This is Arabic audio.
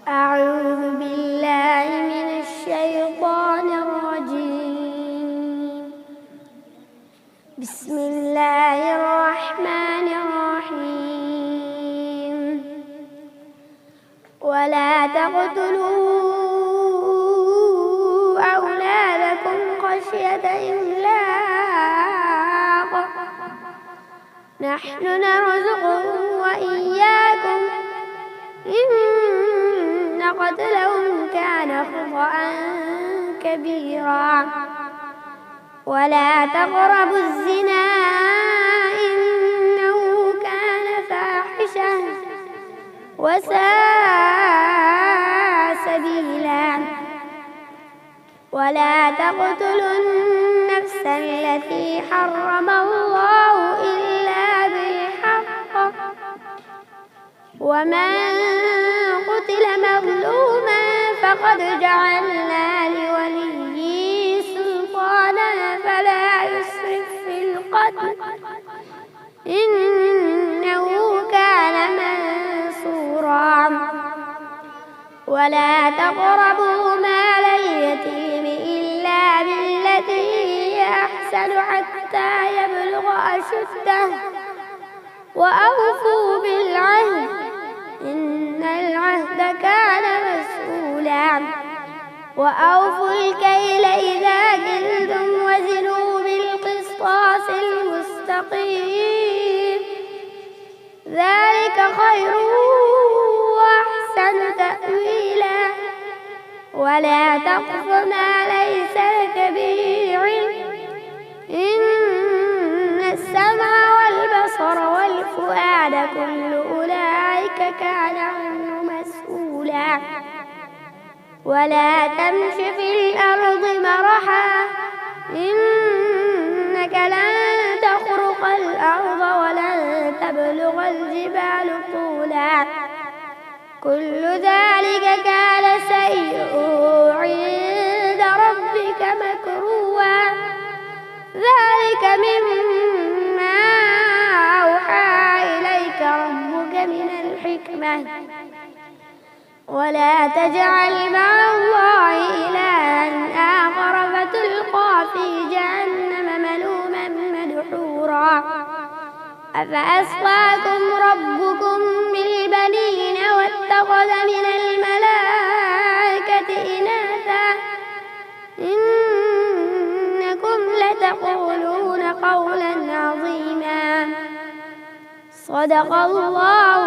أعوذ بالله من الشيطان الرجيم. بسم الله الرحمن الرحيم. ولا تقتلوا أولادكم خشية إملاق، نحن نرزقهم وإياكم، إن قتلهم كان خطأ كبيرا. ولا تقربوا الزنا إنه كان فاحشة وساء سبيلا. ولا تقتلوا النفس التي حرم الله إلا بالحق، ومن قتل مظلوما فقد جعلنا لوليه سلطانا فلا يسرف في القتل، إنه كان منصورا. ولا تقربوا مال اليتيم إلا بالتي هي أحسن حتى يبلغ أشده، وأوفوا بالعهد إن العهد كان مسؤولا. وأوفوا الكيل إذا كلتم وزنوا بالقسطاس المستقيم، ذلك خير وأحسن تأويلا. ولا تقف ما ليس لك به علم، إن السمع والبصر والفؤاد كل أولئك كان عنه مسؤولا. ولا تمش في الأرض مرحا، إنك لن تخرق الأرض ولن تبلغ الجبال طولا، كل ذلك كان سيئه عند ربك مكروها. ذلك مما أوحى إليك ربك من الحكمة. ولا تجعل مع الله إلها آخر فتلقى في جهنم ملوما مدحورا. أفأصفاكم ربكم بالبنين واتخذ من الملائكة إناثا، إنكم لتقولون قولا عظيما. صدق الله